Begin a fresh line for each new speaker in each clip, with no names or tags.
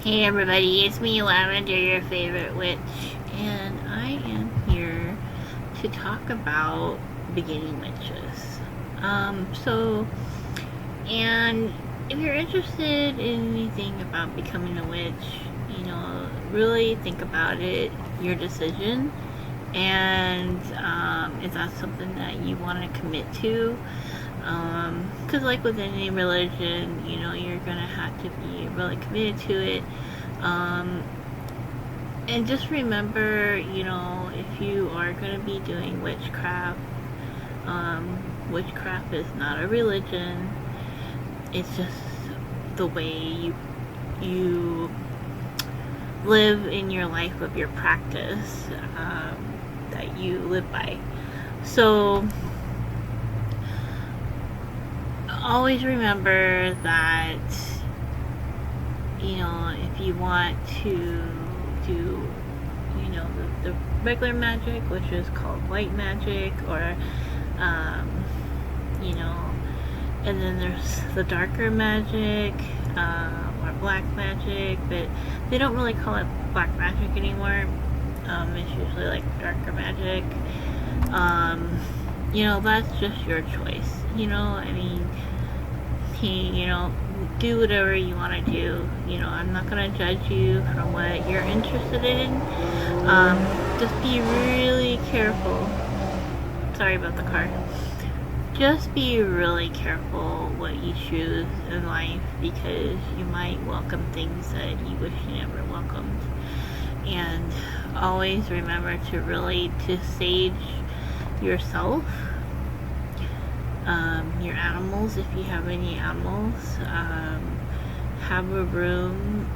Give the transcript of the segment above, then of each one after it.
Hey everybody, it's me, Lavendar, your favorite witch, and I am here to talk about beginning witches. So, and if you're interested in anything about becoming a witch, really think about it, your decision, and is that something that you want to commit to? Because like with any religion, you're gonna have to be really committed to it. um, and just remember, if you are gonna be doing witchcraft, witchcraft is not a religion. It's just the way you live in your life of your practice, that you live by. So always remember that, if you want to do, the regular magic, which is called white magic, or, you know, and then there's the darker magic, or black magic, but they don't really call it black magic anymore. It's usually like darker magic. That's just your choice. Do whatever you want to do. I'm not going to judge you from what you're interested in. Just be really careful. Sorry about the car. Just be really careful what you choose in life, because you might welcome things that you wish you never welcomed. And always remember to sage yourself, your animals, if you have any animals. Have a room,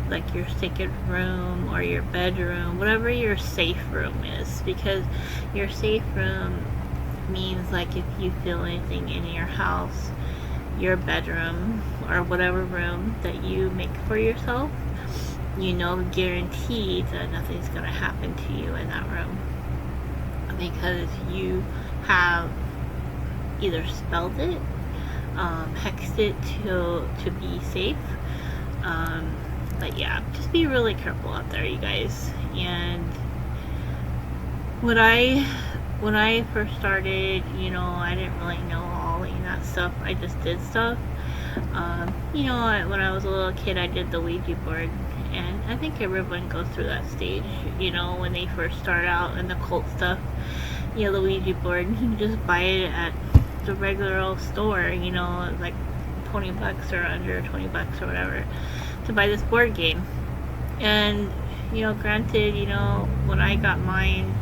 like your sacred room or your bedroom, whatever your safe room is, because your safe room means, like, if you feel anything in your house, your bedroom or whatever room that you make for yourself, guaranteed that nothing's going to happen to you in that room, because you have either spelled it, hexed it to be safe. But yeah, just be really careful out there, you guys. And when I first started, I didn't really know all that stuff. I just did stuff. When I was a little kid, I did the Ouija board, and I think everyone goes through that stage. When they first start out in the cult stuff, the Ouija board, you can just buy it at the regular old store, like $20 or under $20 or whatever, to buy this board game. And granted, when I got mine,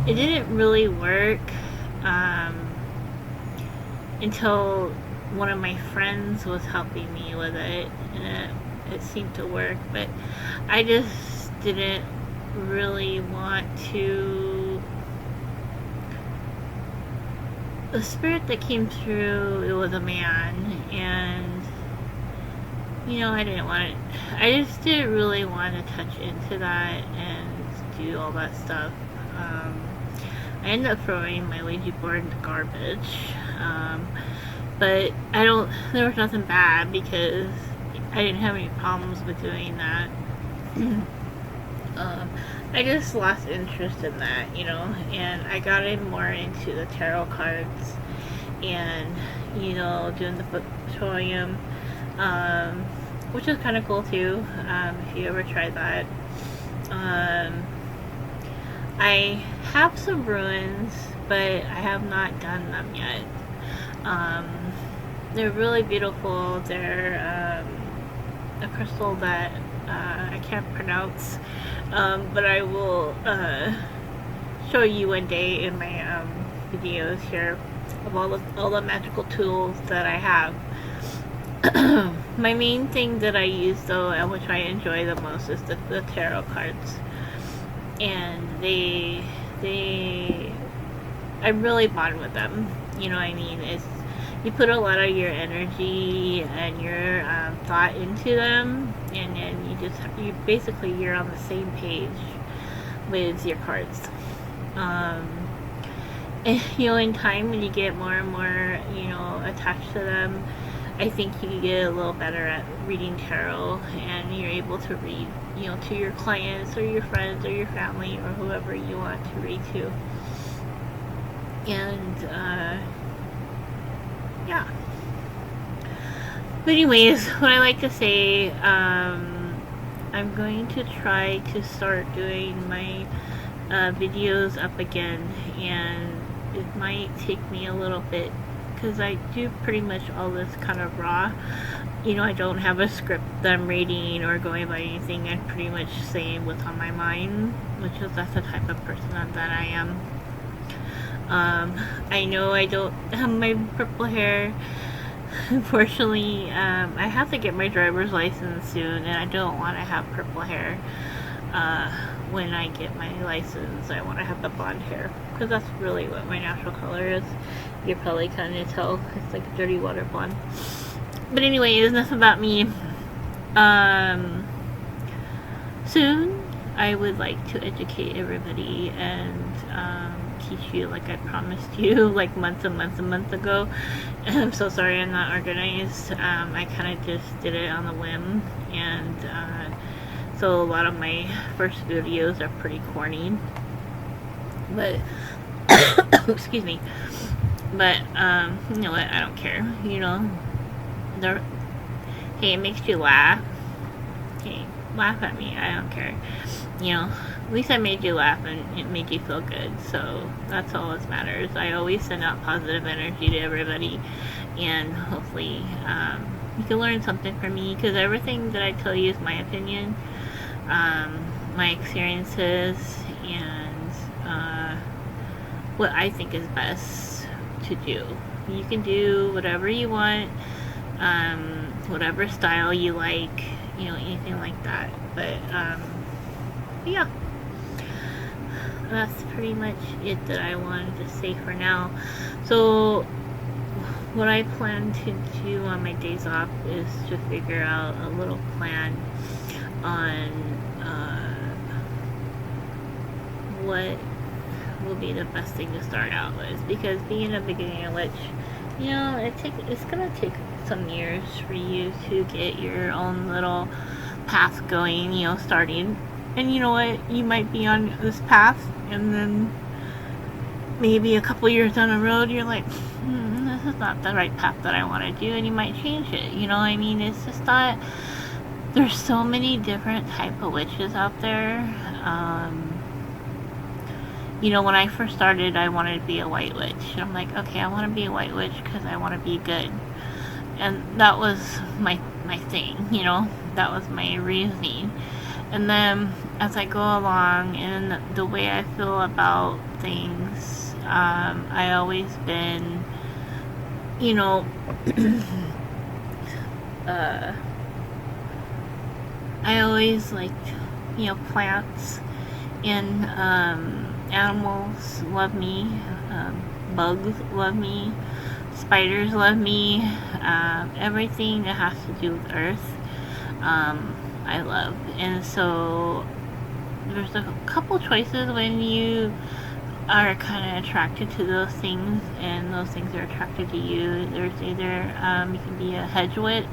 it didn't really work, until one of my friends was helping me with it, and it seemed to work. But I just didn't really want to. The spirit that came through, it was a man, and I didn't want it. I just didn't really want to touch into that and do all that stuff. I ended up throwing my Ouija board in the garbage, but there was nothing bad, because I didn't have any problems with doing that. I just lost interest in that, and I got in more into the tarot cards and, doing the petroleum, which is kind of cool too, if you ever tried that. I have some ruins, but I have not done them yet. They're really beautiful. They're a crystal that I can't pronounce, but I will show you one day in my videos here of all the magical tools that I have. My main thing that I use, though, and which I enjoy the most, is the tarot cards. And I really bond with them. You know what I mean? You put a lot of your energy and your thought into them, and then you're on the same page with your cards. And, in time, when you get more and more, attached to them, I think you get a little better at reading tarot, and you're able to read, you know, to your clients or your friends or your family or whoever you want to read to. And yeah. But anyways, what I like to say, I'm going to try to start doing my videos up again, and it might take me a little bit because I do pretty much all this kind of raw. You know, I don't have a script that I'm reading or going by anything. I'm pretty much saying what's on my mind, which is that's the type of person that I am. I know I don't have my purple hair. Unfortunately, I have to get my driver's license soon, and I don't want to have purple hair. When I get my license, I want to have the blonde hair, because that's really what my natural color is. You probably kind of tell. It's like a dirty water blonde. But anyways, enough about me. Soon, I would like to educate everybody and teach you like I promised you like months and months and months ago. And I'm so sorry I'm not organized. I kind of just did it on a whim, and so a lot of my first videos are pretty corny, but excuse me, but you know what, I don't care, you know. Hey, it makes you laugh. Hey, laugh at me, I don't care, you know. At least I made you laugh and it made you feel good, so that's all that matters. I always send out positive energy to everybody, and hopefully you can learn something from me, because everything that I tell you is my opinion, my experiences, and what I think is best to do. You can do whatever you want, whatever style you like, you know, anything like that. But yeah, that's pretty much it that I wanted to say for now. So what I plan to do on my days off is to figure out a little plan on what will be the best thing to start out with, because being a beginner witch, you know, it's gonna take some years for you to get your own little path going, you know, starting. And you know what, you might be on this path, and then maybe a couple years down the road you're like, this is not the right path that I want to do, and you might change it, you know what I mean? It's just that there's so many different type of witches out there. You know, when I first started, I wanted to be a white witch, and I'm like, okay, I want to be a white witch because I want to be good, and that was my thing, you know, that was my reasoning. And then as I go along and the way I feel about things, I always been, you know, I always liked, you know, plants, and animals love me, bugs love me, spiders love me, everything that has to do with earth, I love. And so there's a couple choices when you are kind of attracted to those things, and those things are attracted to you. There's either you can be a hedge witch,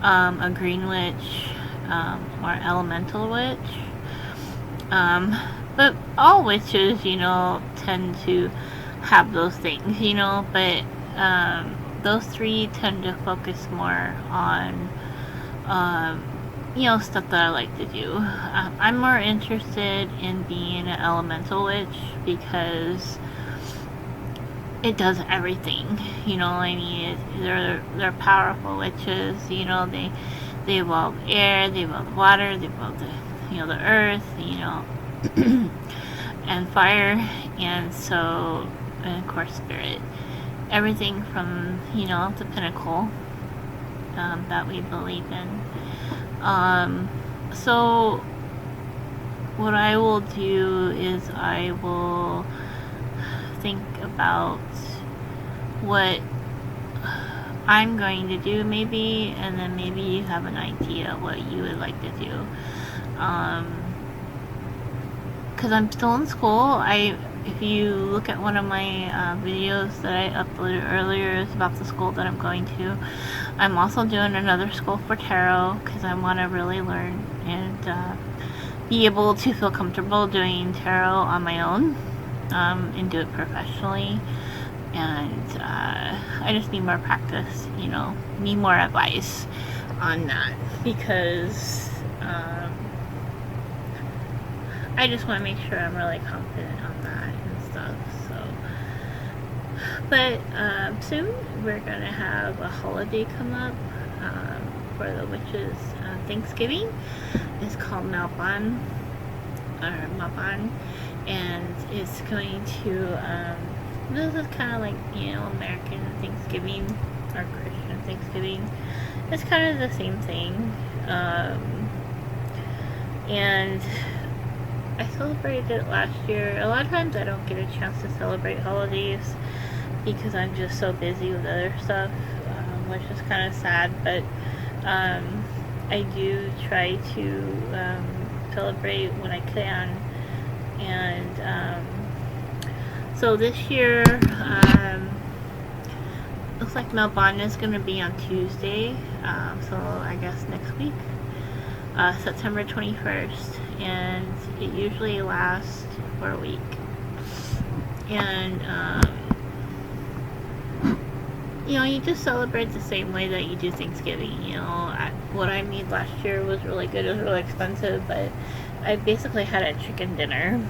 a green witch, or elemental witch. But all witches, you know, tend to have those things, you know, but those three tend to focus more on you know, stuff that I like to do. I'm more interested in being an elemental witch because it does everything, you know what I mean? They're powerful witches, you know, they evolve air, they evolve water, they evolve the, you know, the earth, you know, and fire, and so, and of course spirit. Everything from, you know, the pinnacle that we believe in. So what I will do is I will think about what I'm going to do maybe, and then maybe you have an idea what you would like to do. Because I'm still in school, if you look at one of my videos that I uploaded earlier, it's about the school that I'm going to. I'm also doing another school for tarot because I want to really learn and be able to feel comfortable doing tarot on my own and do it professionally. And I just need more practice, you know, need more advice on that because I just want to make sure I'm really confident on that and stuff. So, but soon we're gonna have a holiday come up for the witches' Thanksgiving. It's called Malban, and it's going to. This is kind of like, you know, American Thanksgiving or Christian Thanksgiving. It's kind of the same thing, and I celebrated it last year. A lot of times I don't get a chance to celebrate holidays because I'm just so busy with other stuff, which is kind of sad, but I do try to celebrate when I can. And so this year, looks like Melbourne is going to be on Tuesday, so I guess next week, September 21st, and it usually lasts for a week. And you know, you just celebrate the same way that you do Thanksgiving. You know, what I made last year was really good. It was really expensive, but I basically had a chicken dinner,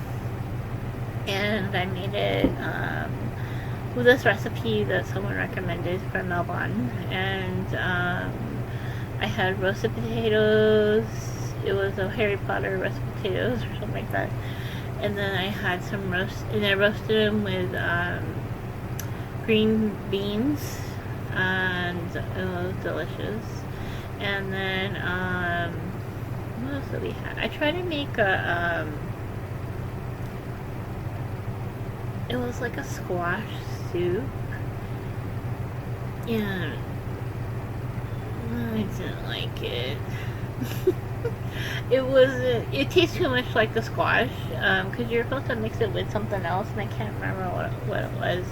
and I made it with this recipe that someone recommended from Melbourne. And I had roasted potatoes. It was a Harry Potter roasted potatoes or something like that. And then I had some and I roasted them with green beans, and it was delicious. And then what else did we have? I tried to make a it was like a squash soup, and I didn't like it. It tastes too much like the squash, because you're supposed to mix it with something else, and I can't remember what it was.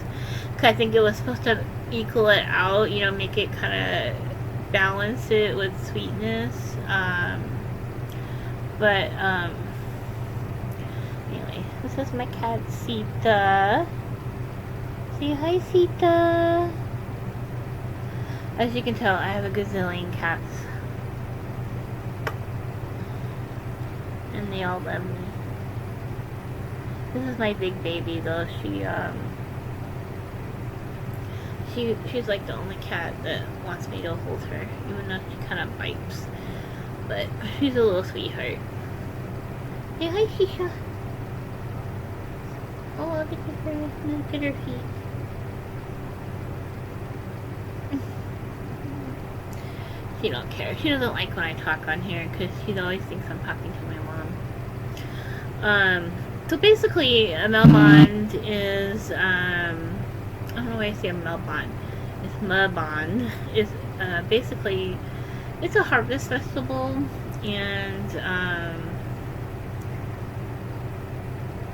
Because I think it was supposed to equal it out, you know, make it kind of balance it with sweetness. But anyway, this is my cat Sita. Say hi, Sita. As you can tell, I have a gazillion cats. And they all love me. This is my big baby though. She's like the only cat that wants me to hold her, even though she kind of bites. But she's a little sweetheart. Hey, hi, Shisha. Oh, look at her feet. She don't care. She doesn't like when I talk on here because she always thinks I'm talking to my mom. So basically, a Melbond is, I don't know why I say a Melbond. It's Melbond. It's basically, it's a harvest festival, and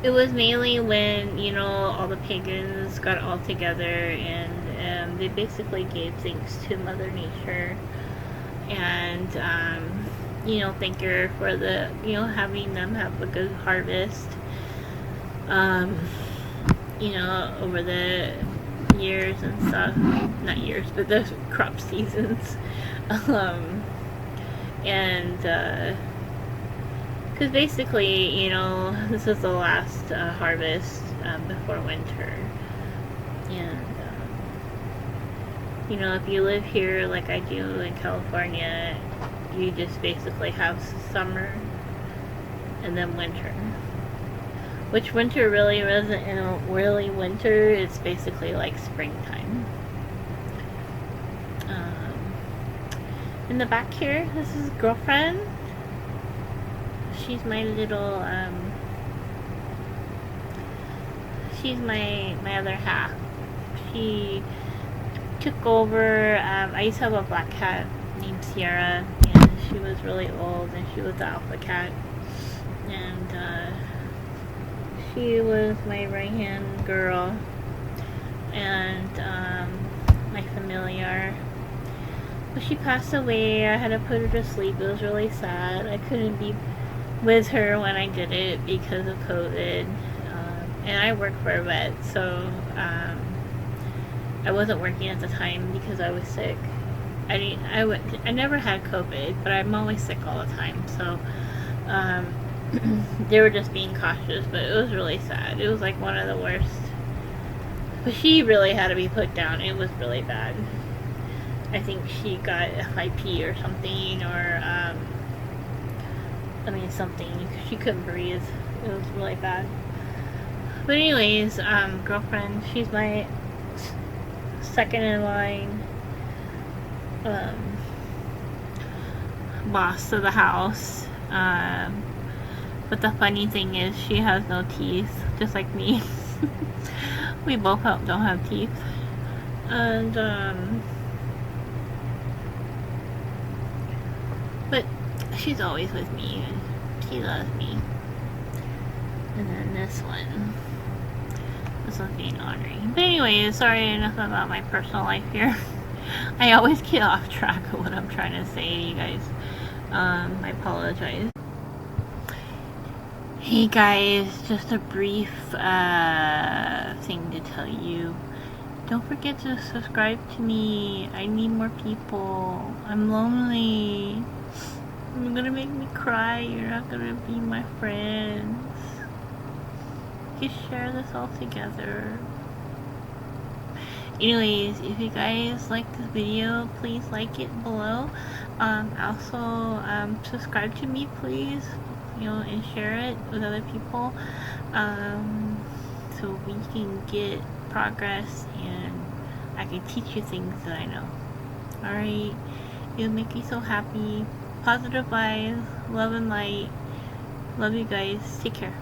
it was mainly when, you know, all the pagans got all together, and they basically gave thanks to Mother Nature, and you know, thank her for the, you know, having them have a good harvest, you know, over the years and stuff. Not years, but the crop seasons. And because basically, you know, this is the last harvest before winter. And you know, if you live here like I do in California, you just basically have summer and then winter. Which winter really isn't, you know, really winter. It's basically like springtime. In the back here, this is Girlfriend. She's my little, she's my other half. She took over. I used to have a black cat named Sierra, and she was really old, and she was the alpha cat, and She was my right hand girl and my familiar. But she passed away. I had to put her to sleep. It was really sad. I couldn't be with her when I did it because of COVID. And I work for a vet, so I wasn't working at the time because I was sick. I never had COVID, but I'm always sick all the time. So they were just being cautious, but it was really sad. It was like one of the worst. But she really had to be put down. It was really bad. I think she got FIP or something, or something. She couldn't breathe. It was really bad. But anyways, girlfriend, she's my second in line boss of the house. But the funny thing is she has no teeth, just like me. We both don't have teeth. And but she's always with me and she loves me. And then this one's being Audrey. But anyway, sorry, enough about my personal life here. I always get off track of what I'm trying to say to you guys. I apologize. Hey guys, just a brief thing to tell you. Don't forget to subscribe to me. I need more people. I'm lonely. You're gonna make me cry. You're not gonna be my friends. Just share this all together. Anyways, if you guys like this video, please like it below. Also, subscribe to me, please. And share it with other people, so we can get progress and I can teach you things that I know. Alright, it'll make me so happy. Positive vibes, love and light. Love you guys. Take care.